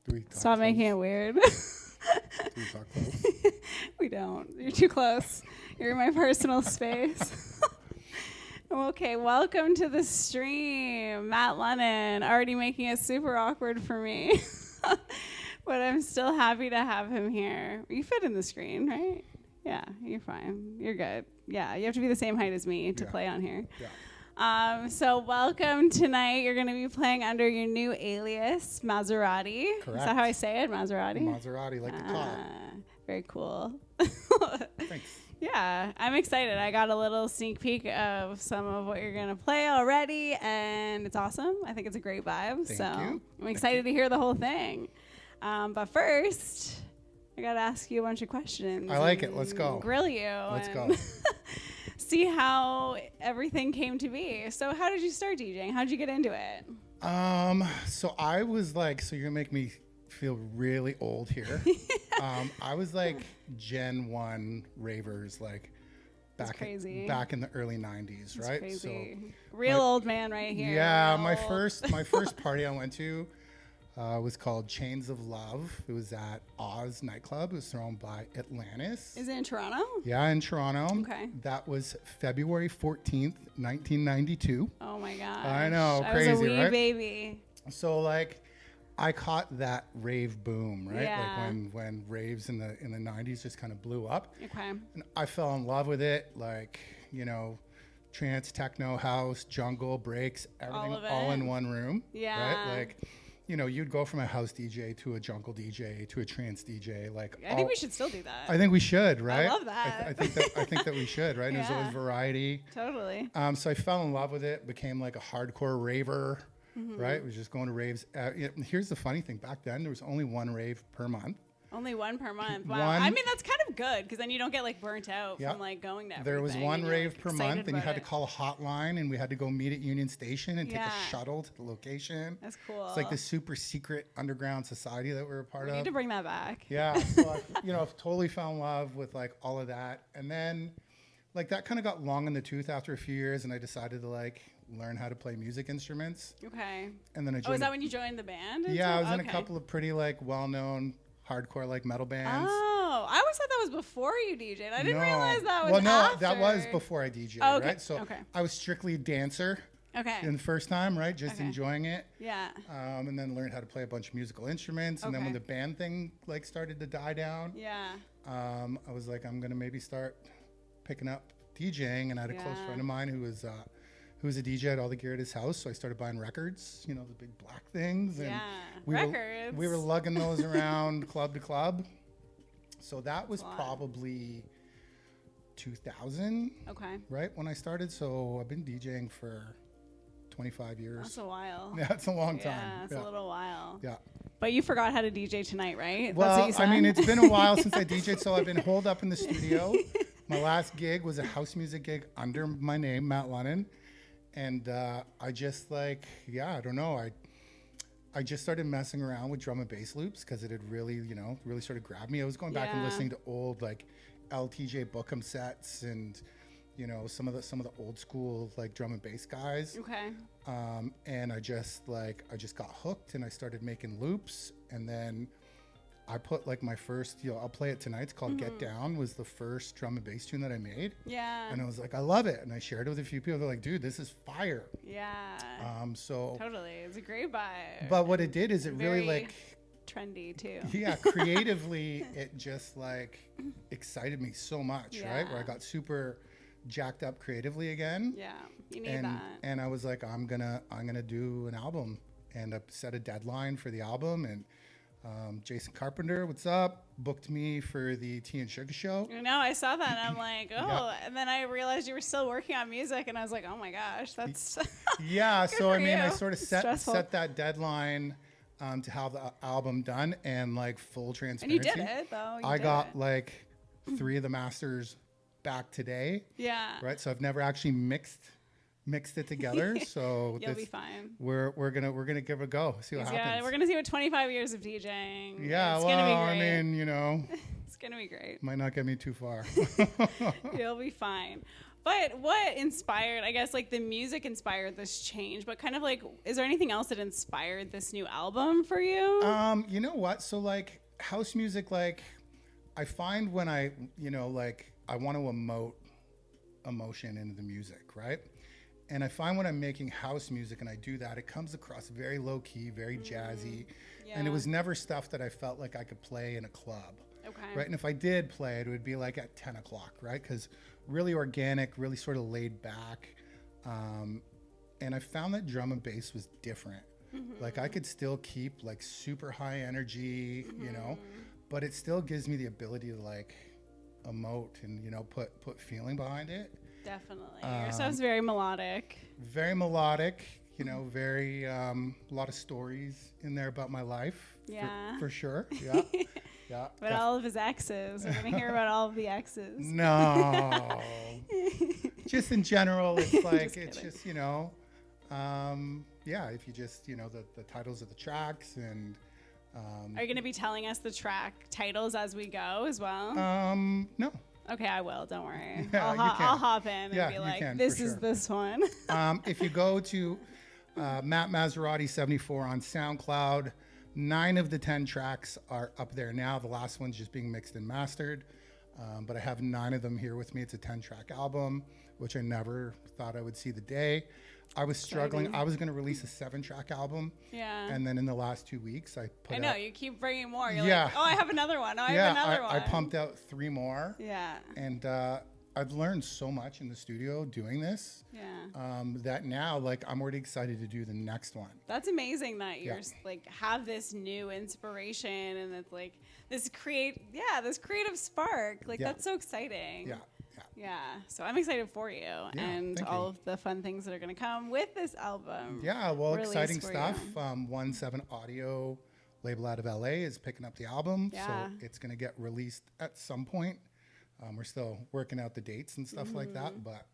Do we talk Stop close? making it weird. Do we talk close? We don't. You're too close. You're in my personal space. Okay, welcome to the stream. Mat Lunnen, already making it super awkward for me. But I'm still happy to have him here. You fit in the screen, right? Yeah, you're fine. You're good. Yeah, you have to be the same height as me to play on here. Yeah. So welcome tonight. You're going to be playing under your new alias, Maserati. Correct. Is that how I say it, Maserati? Maserati, like the car. Very cool. Thanks. Yeah, I'm excited. I got a little sneak peek of some of what you're going to play already, and it's awesome. I think it's a great vibe. Thank so you. I'm excited to hear the whole thing. But first, I got to ask you a bunch of questions. I like it. Let's go. Grill you. Let's go. See how everything came to be. So how did you start DJing? How did you get into it? So I was like, so you're gonna make me feel really old here. I was like Gen 1 ravers, like back in the early 90s, That's right? crazy. So Real old man right here. yeah, Real my old. first party I went to was called Chains of Love. It was at Oz nightclub. It was thrown by Atlantis. Is it in Toronto? Yeah, in Toronto. Okay. That was February 14th, 1992. Oh my gosh. I know, I crazy, was a wee right? baby. So like, I caught that rave boom, right? Yeah. Like when raves in the 90s just kind of blew up. Okay. And I fell in love with it, like, you know, trance, techno, house, jungle, breaks, everything of it. all in one room. Yeah. Right? Like, you know, you'd go from a house DJ to a jungle DJ to a trance DJ. Like, I think we should still do that. I think we should, right? I love that. I think that we should, right? And there's Yeah. always variety. Totally. So I fell in love with it, became like a hardcore raver, right? Was just going to raves. Here's the funny thing. Back then, there was only one rave per month. Only one per month. Wow. One- I mean, that's kind of good because then you don't get like burnt out Yeah. from like going to everything. There was one and you're, rave like, per excited month, and you about had to it. call a hotline, and we had to go meet at Union Station and take Yeah. a shuttle to the location. That's cool. It's like this super secret underground society that we're a part We of. need to bring that back. Yeah, so I totally fell in love with like all of that, and then like that kind of got long in the tooth after a few years, and I decided to like learn how to play music instruments, Okay. and then I Oh, joined. is that when you joined the band? and Yeah, I stuff? was in a Okay. couple of pretty like well-known hardcore like metal bands. Oh, I always thought that was before you DJ'd. I didn't No. realize that was well, no, after. that was before I DJ'd, Oh, okay. right? So Okay. I was strictly a dancer Okay. in the first time, right? Just Okay. enjoying it. Yeah. And then learned how to play a bunch of musical instruments. And then Okay. when the band thing like started to die down, Yeah. I was like, I'm gonna maybe start picking up DJing. And I had a close Yeah. friend of mine who was a DJ, had all the gear at his house. So I started buying records, you know, the big black things. And Yeah. we Records. we were lugging those around club to club. So that was Fun. probably 2000, Okay. right, when I started. So I've been DJing for 25 years. That's a while. Yeah, it's a long time. Yeah, it's a little while. Yeah. But you forgot how to DJ tonight, right? That's Well, what you said? I mean, it's been a while since I DJed, so I've been holed up in the studio. My last gig was a house music gig under my name, Mat Lunnen. And I just like, I don't know. I just started messing around with drum and bass loops because it had really, really sort of grabbed me. I was going back and Yeah. listening to old like LTJ Bookham sets and, some of the old school like drum and bass guys. Okay. And I just got hooked and I started making loops, and then I put like my first, I'll play it tonight. It's called Get Down, was the first drum and bass tune that I made. Yeah. And I was like, I love it. And I shared it with a few people. They're like, dude, this is fire. Yeah. So, Totally. It's a great vibe. but what it did is it really Very like, trendy too. yeah, creatively, it just like excited me so much, right? Where I Yeah. got super jacked up creatively again. Yeah. You need and that. and I was like, I'm gonna do an album, and I set a deadline for the album. And Jason Carpenter, what's up, booked me for the Tea and Sugar show. No, I saw that and I'm like, oh, Yeah. and then I realized you were still working on music and I was like, oh my gosh, that's Yeah, Good so I for mean, I you. sort of Stressful. set that deadline to have the album done, and like full and transparency. you did it though. You I did got it. like 3 of the masters back today, Yeah. right? So I've never actually mixed it together. So You'll be fine. we're gonna give it a go. See what Yeah, happens. we're gonna see what 25 years of DJing. Yeah, it's well, gonna be I great. mean, It's gonna be great. might not get me too far. You'll be fine. But what inspired, I guess, like the music inspired this change, but kind of like, is there anything else that inspired this new album for you? You know what? So like house music, like I find when I, like I want to emote emotion into the music, right? And I find when I'm making house music and I do that, it comes across very low key, very jazzy. Yeah. And it was never stuff that I felt like I could play in a club. Okay. Right. And if I did play it, it would be like at 10 o'clock, right? Because really organic, really sort of laid back. And I found that drum and bass was different. Like I could still keep like super high energy, but it still gives me the ability to like emote and, put feeling behind it. Definitely. Your stuff's very melodic. Very melodic, very, a lot of stories in there about my life. Yeah. For sure. Yeah. Yeah. But all of his exes. We're going to hear about all of the exes. No. Just in general, it's like, it's kidding. just, if you just, the titles of the tracks and. Are you going to be telling us the track titles as we go as well? No. Okay, I will. Don't worry. Yeah, I'll hop in and be you like, can, this for is sure. this one. If you go to Maserati 74 on SoundCloud, 9 of the 10 tracks are up there now. The last one's just being mixed and mastered. But I have 9 of them here with me. It's a 10-track album, which I never thought I would see the day. I was struggling. I was going to release a 7-track album. Yeah. And then in the last 2 weeks, I put I know. out, You keep bringing more. You're Yeah. like, oh, I have another one. Oh, I have another one. I pumped out 3 more. Yeah. And I've learned so much in the studio doing this. Yeah. That now, like, I'm already excited to do the next one. That's amazing that you're Yeah. like have this new inspiration and it's like this creative spark. Like Yeah. that's so exciting. Yeah. Yeah. So I'm excited for you and thank all you. of the fun things that are going to come with this album. Yeah, well, Release exciting for stuff. you. 17 Audio label out of LA is picking up the album. Yeah. So it's going to get released at some point. We're still working out the dates and stuff like that, but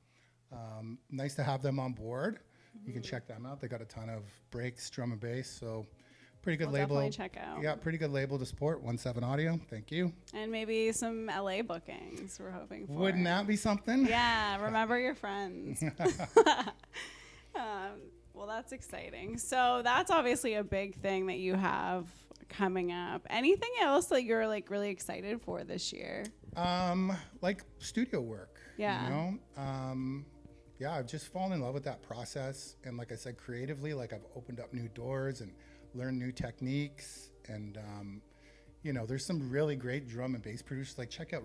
nice to have them on board. You can check them out. They got a ton of breaks, drum and bass. So pretty good We'll label. definitely check out. Yeah, pretty good label to support. 17 Audio. Thank you. And maybe some LA bookings we're hoping for. Wouldn't that be something? Yeah, remember your friends. Well, that's exciting. So that's obviously a big thing that you have coming up. Anything else that you're like really excited for this year? Like studio work. Yeah. Yeah, I've just fallen in love with that process. And like I said, creatively, like I've opened up new doors and learned new techniques. And, there's some really great drum and bass producers. Like check out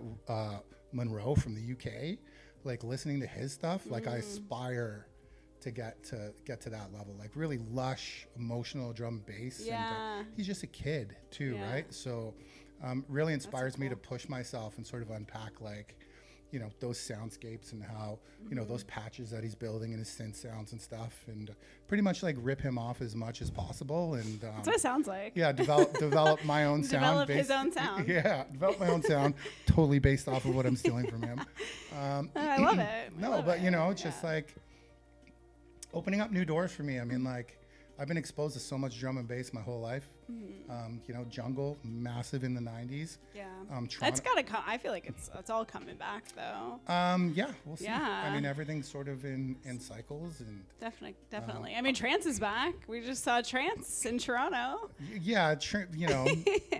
Monroe from the UK. Like listening to his stuff, like I aspire to get to that level. Like really lush, emotional drum and bass. Yeah. And he's just a kid too, Yeah. right? So really inspires me cool. to push myself and sort of unpack like, those soundscapes and how, those patches that he's building and his synth sounds and stuff, and pretty much like rip him off as much as possible. And That's what it sounds like. yeah, develop my own sound. Develop his own sound. Yeah, develop my own sound, totally based off of what I'm stealing from him. I love it. No, but it's just like opening up new doors for me. I mean, like I've been exposed to so much drum and bass my whole life. Jungle, massive in the 90s. Yeah. Toronto- It's gotta come. I feel like it's all coming back though. Yeah, we'll see. Yeah. I mean, everything's sort of in cycles, and Definitely. I mean, trance is back. We just saw trance in Toronto. yeah,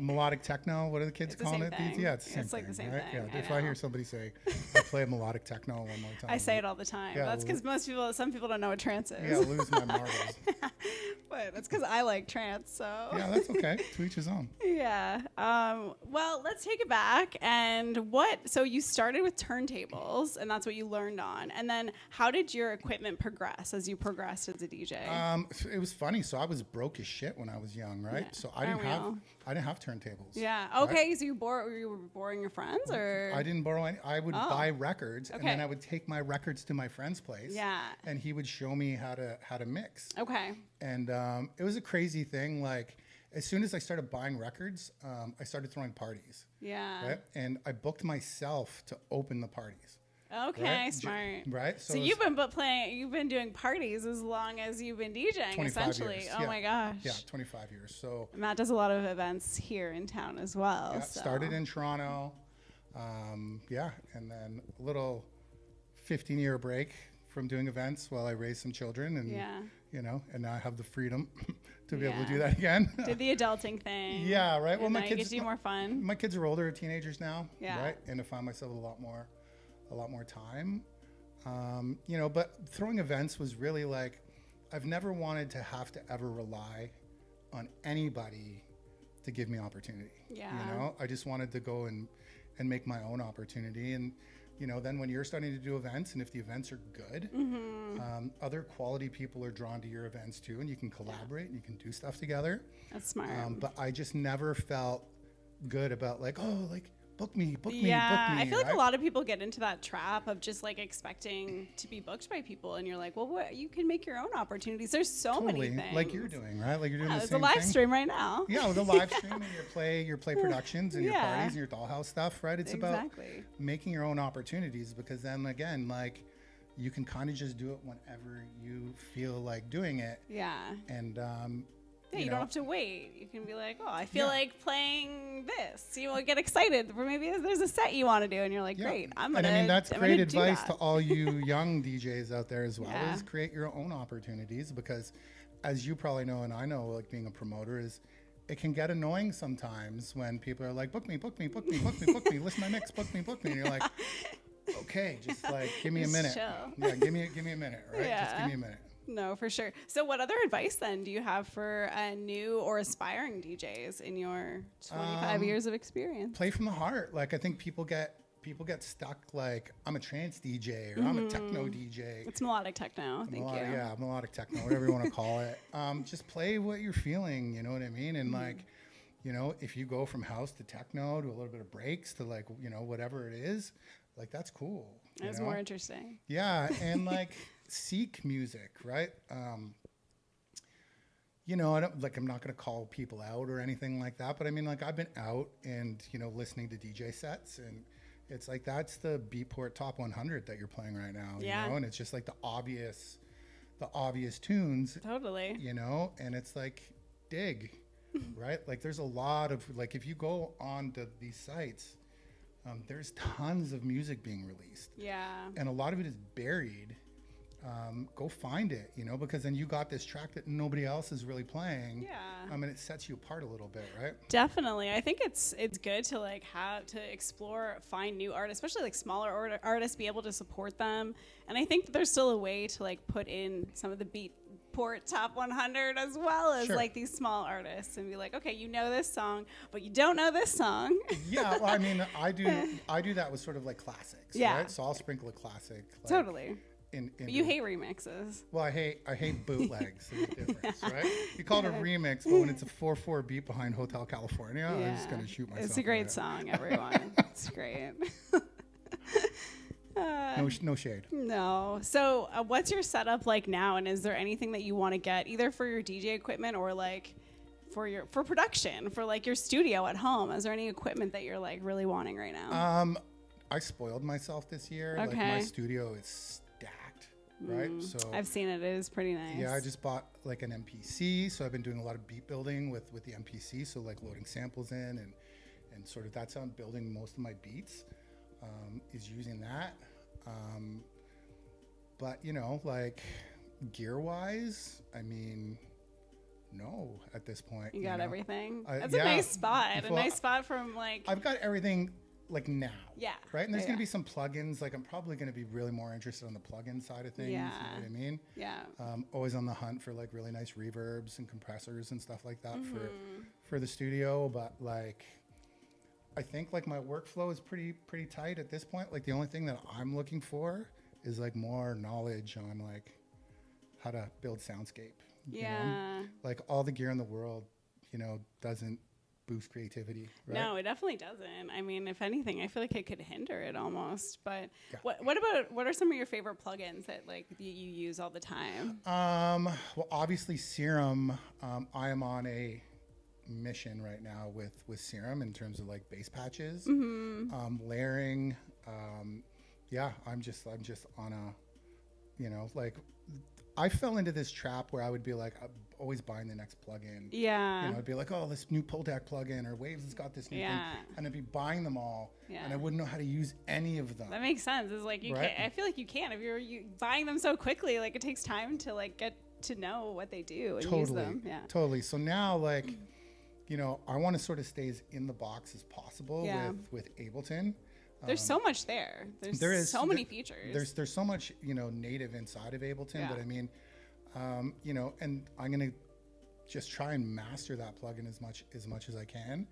melodic techno. What are the kids It's the calling same it? thing. Yeah, it's the same It's like the thing, same right? thing. Yeah. I If I know. hear somebody say, "I play melodic techno" one more time, I say it all the time. Yeah, That's because some people don't know what trance is. Yeah, lose my marbles. But it's because I like trance. So Yeah, that's okay. To each his own. yeah. Well, let's take it back. And so you started with turntables, and that's what you learned on. And then how did your equipment progress as you progressed as a DJ? It was funny. So I was broke as shit when I was young, right? Yeah. So I Aren't we all? didn't have turntables. Yeah. right? Okay. So you were borrowing your friends, or I didn't borrow any. I would Oh. buy records, and Okay. then I would take my records to my friend's place. Yeah. And he would show me how to mix. Okay. And it was a crazy thing. Like as soon as I started buying records, I started throwing parties. Yeah. Right? And I booked myself to open the parties. Okay. Right? Smart. Right. So you've been doing parties as long as you've been DJing, 25 essentially. years, Oh yeah. my gosh. Yeah, 25 years. So Matt does a lot of events here in town as well. yeah, so. started in Toronto. And then a little 15-year break from doing events while I raised some children, and you know, and now I have the freedom to be able to do that again. Did the adulting thing. Yeah, right. Well, and my now kids you get to do more fun. My kids are older, teenagers now, Yeah. right? And I find myself with a lot more time. You know, but throwing events was really like, I've never wanted to have to ever rely on anybody to give me opportunity. Yeah. You know, I just wanted to go and make my own opportunity. And, you know, then when you're starting to do events, and if the events are good, other quality people are drawn to your events too, and you can collaborate and you can do stuff together. That's smart. But I just never felt good about like, oh, like, book me, book me, book me. I feel like right? a lot of people get into that trap of just like expecting to be booked by people, and you're like, well, what? You can make your own opportunities. There's so many things. Like you're doing, right? Like you're doing the There's same a live thing. stream right now. Yeah, with a live stream and your play productions and your Yeah. parties and your dollhouse stuff, right? It's Exactly. about making your own opportunities, because then again, like, you can kind of just do it whenever you feel like doing it. Yeah. And Yeah, you know, don't have to wait. You can be like, oh, I feel like playing this. You will get excited. Or maybe there's a set you want to do, and you're like, great, I'm going to. And I mean, that's great advice to all you young DJs out there as well, Yeah. is create your own opportunities, because as you probably know, and I know, like being a promoter, is it can get annoying sometimes when people are like, book me, book me, book me, book me, book me, list my mix, book me, and you're like, okay, just like give me a minute. Chill. Yeah, give me a minute, right? Just give me a minute. No, for sure. So what other advice then do you have for new or aspiring DJs in your 25 years of experience? Play from the heart. Like, I think people get stuck like, I'm a trance DJ or I'm a techno DJ. It's melodic techno. Thank you. Yeah, melodic techno, whatever you want to call it. Just play what you're feeling, you know what I mean? And like, you know, if you go from house to techno to a little bit of breaks to like, you know, whatever it is, like, that's cool. It's more interesting. Yeah, and like seek music, right? You know, I'm not going to call people out or anything like that, but I mean, like, I've been out and, you know, listening to DJ sets, and it's like, that's the Beatport Top 100 that you're playing right now, you know, and it's just like the obvious tunes. Totally. You know, and it's like, dig, right? Like, there's a lot of, like, if you go on to these sites, there's tons of music being released. Yeah. And a lot of it is buried. Go find it, you know, because then you got this track that nobody else is really playing. Yeah. And it sets you apart a little bit, right? Definitely. I think it's good to like have to explore, find new artists, especially like smaller artists, be able to support them. And I think that there's still a way to like put in some of the Beatport Top 100 as well as like these small artists, and be like, okay, you know this song, but you don't know this song. Yeah, well, I mean, I do that with sort of like classics, right? So I'll sprinkle a classic. Like, totally. But you hate remixes. Well, I hate bootlegs. There's a difference, right? You call it a remix, but when it's a 4/4 beat behind Hotel California, I'm just gonna shoot myself. It's a great song, everyone. It's great. No shade. No. So, what's your setup like now? And is there anything that you want to get, either for your DJ equipment or like for production, for like your studio at home? Is there any equipment that you're like really wanting right now? I spoiled myself this year. Okay. Like, my studio is stacked, right? So I've seen it. It is pretty nice. yeah, I just bought like an MPC, so I've been doing a lot of beat building with the MPC, so like loading samples in and sort of that's how I'm building most of my beats, is using that. But you know, like gear wise, I mean, no, at this point. You got everything? That's yeah, a nice spot. well, A nice spot from like... I've got everything like now. Yeah. Right? And there's Yeah, going to be some plugins. Like, I'm probably going to be really more interested on the plugin side of things. Yeah. You know what I mean? Yeah. Always on the hunt for like really nice reverbs and compressors and stuff like that for the studio. But like, I think like my workflow is pretty tight at this point. Like, the only thing that I'm looking for is like more knowledge on like how to build soundscape. You know? Like, all the gear in the world, you know, doesn't boost creativity, right? No, it definitely doesn't. I mean, if anything, I feel like it could hinder it almost. But what are some of your favorite plugins that like you use all the time? Well, obviously Serum. I am on a mission right now with Serum in terms of like bass patches, layering. Yeah, I'm just on a, you know, like I fell into this trap where I would be like, I'm always buying the next plugin. Yeah. You know, I'd be like, oh, this new pull deck plugin, or Waves has got this new thing, and I'd be buying them all, and I wouldn't know how to use any of them. That makes sense. It's like you can't. I feel like you can if you're buying them so quickly. Like it takes time to like get to know what they do and use them. Yeah. Totally. So now, like, you know, I want to sort of stay as in the box as possible with Ableton. There's so much there. There's so many features. There's so much, you know, native inside of Ableton. But I mean, you know, and I'm gonna just try and master that plugin as much as I can.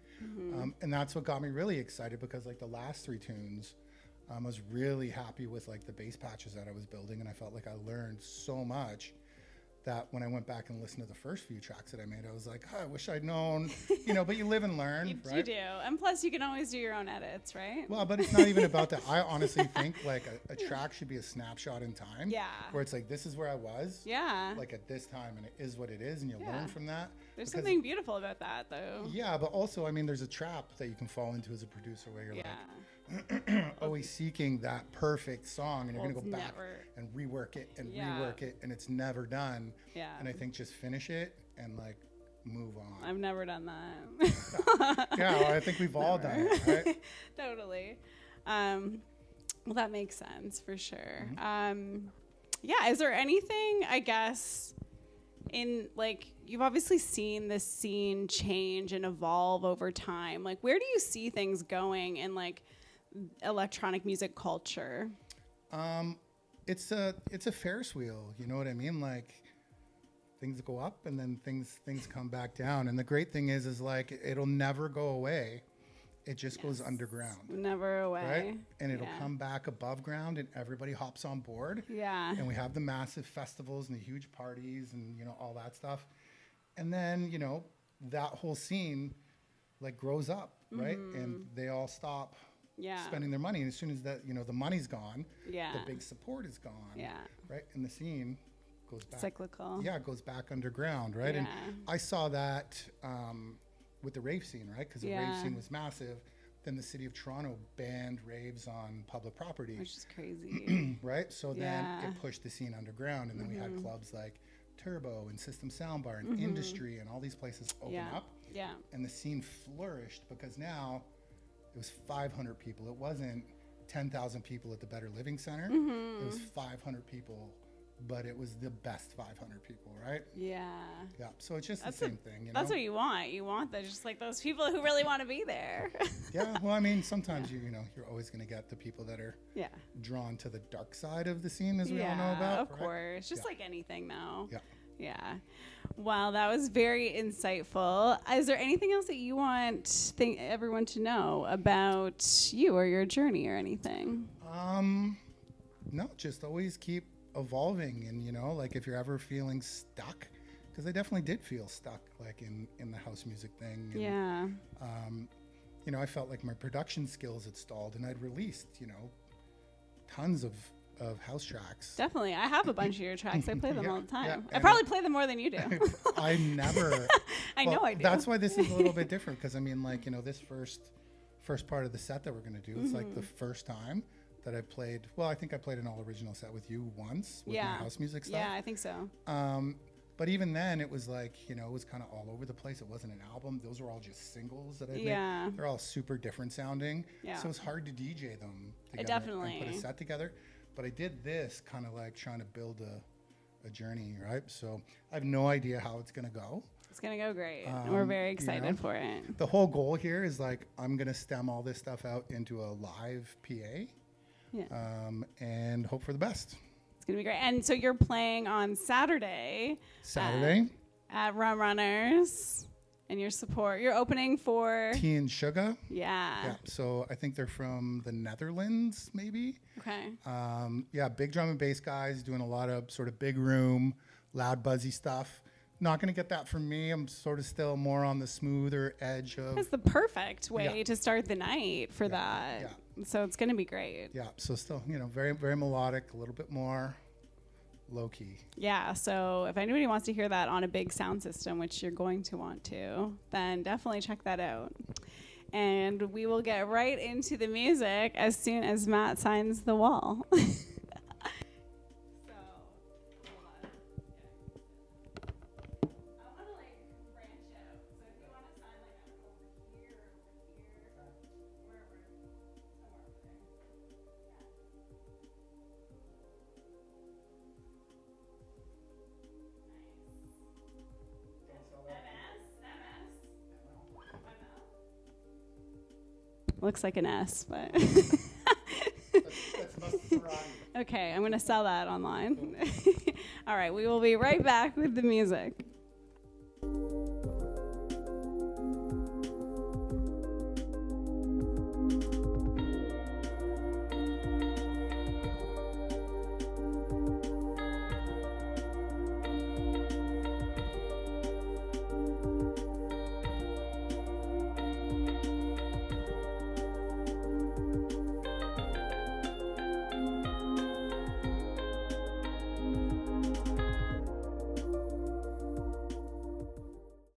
And that's what got me really excited, because like the last 3 tunes, I was really happy with like the bass patches that I was building, and I felt like I learned so much that when I went back and listened to the first few tracks that I made, I was like, oh, I wish I'd known, you know, but you live and learn, right? You do. And plus you can always do your own edits, right? Well, but it's not even about that. I honestly think like a track should be a snapshot in time. Yeah. Where it's like, this is where I was. Yeah. Like at this time, and it is what it is, and you learn from that. There's something beautiful about that, though. Yeah, but also, I mean, there's a trap that you can fall into as a producer where you're like, always seeking that perfect song, and you're going to go back and rework it and rework it, and it's never done. Yeah. And I think just finish it and like move on. I've never done that. Well, I think we've all done it, right? Totally. Well, that makes sense for sure. Yeah. Is there anything, I guess, in like, you've obviously seen this scene change and evolve over time. Like, where do you see things going in like electronic music culture? It's a Ferris wheel, you know what I mean? Like things go up and then things come back down. And the great thing is like it'll never go away. It just goes underground. Never away. Right? And it'll come back above ground, and everybody hops on board. Yeah. And we have the massive festivals and the huge parties and, you know, all that stuff. And then, you know, that whole scene like grows up, right? And they all stop spending their money. And as soon as that, you know, the money's gone, the big support is gone. Yeah. Right? And the scene goes back. Cyclical. Yeah, it goes back underground, right? And I saw that with the rave scene, right? Because the rave scene was massive. Then the city of Toronto banned raves on public property. Which is crazy. Right? So then it pushed the scene underground. And then we had clubs like Turbo and System Soundbar and Industry and all these places open up. Yeah. And the scene flourished because now it was 500 people. It wasn't 10,000 people at the Better Living Center. It was 500 people, but it was the best 500 people, right? Yeah. Yeah. So it's just the same thing, you know? That's what you want. You want just like those people who really want to be there. Yeah. Well, I mean, sometimes you know, you're always going to get the people that are drawn to the dark side of the scene, as we all know about. Of course. Just like anything, though. Yeah. Yeah. Wow, that was very insightful. Is there anything else that you want everyone to know about you or your journey or anything? No, just always keep evolving. And, you know, like if you're ever feeling stuck, because I definitely did feel stuck, like in the house music thing. And, you know, I felt like my production skills had stalled, and I'd released, you know, tons of house tracks. Definitely. I have a bunch of your tracks. I play them all the time. I probably play them more than you do. I never. I know I do. That's why this is a little bit different, because I mean, like, you know, this first part of the set that we're going to do, it's like the first time that I played. Well, I think I played an all original set with you once with my house music stuff. Yeah, I think so. But even then, it was like, you know, it was kind of all over the place. It wasn't an album. Those were all just singles that I made. They're all super different sounding. Yeah. So it's hard to DJ them together and put a set together. But I did this kind of like trying to build a journey, right? So I have no idea how it's going to go. It's going to go great. And we're very excited for it. The whole goal here is like, I'm going to stem all this stuff out into a live PA and hope for the best. It's going to be great. And so you're playing on Saturday. At Rum Runners. And you're opening for Tea and Sugar. Yeah. So I think they're from the Netherlands, maybe. Okay. Big drum and bass guys doing a lot of sort of big room, loud, buzzy stuff. Not going to get that from me. I'm sort of still more on the smoother edge of. That's the perfect way to start the night for that. Yeah. So it's going to be great. Yeah. So still, you know, very, very melodic, a little bit more low key. Yeah, so if anybody wants to hear that on a big sound system, which you're going to want to, then definitely check that out. And we will get right into the music as soon as Matt signs the wall. So, hold on. Looks like an S, but. That's Maserati. Okay, I'm going to sell that online. All right, we will be right back with the music.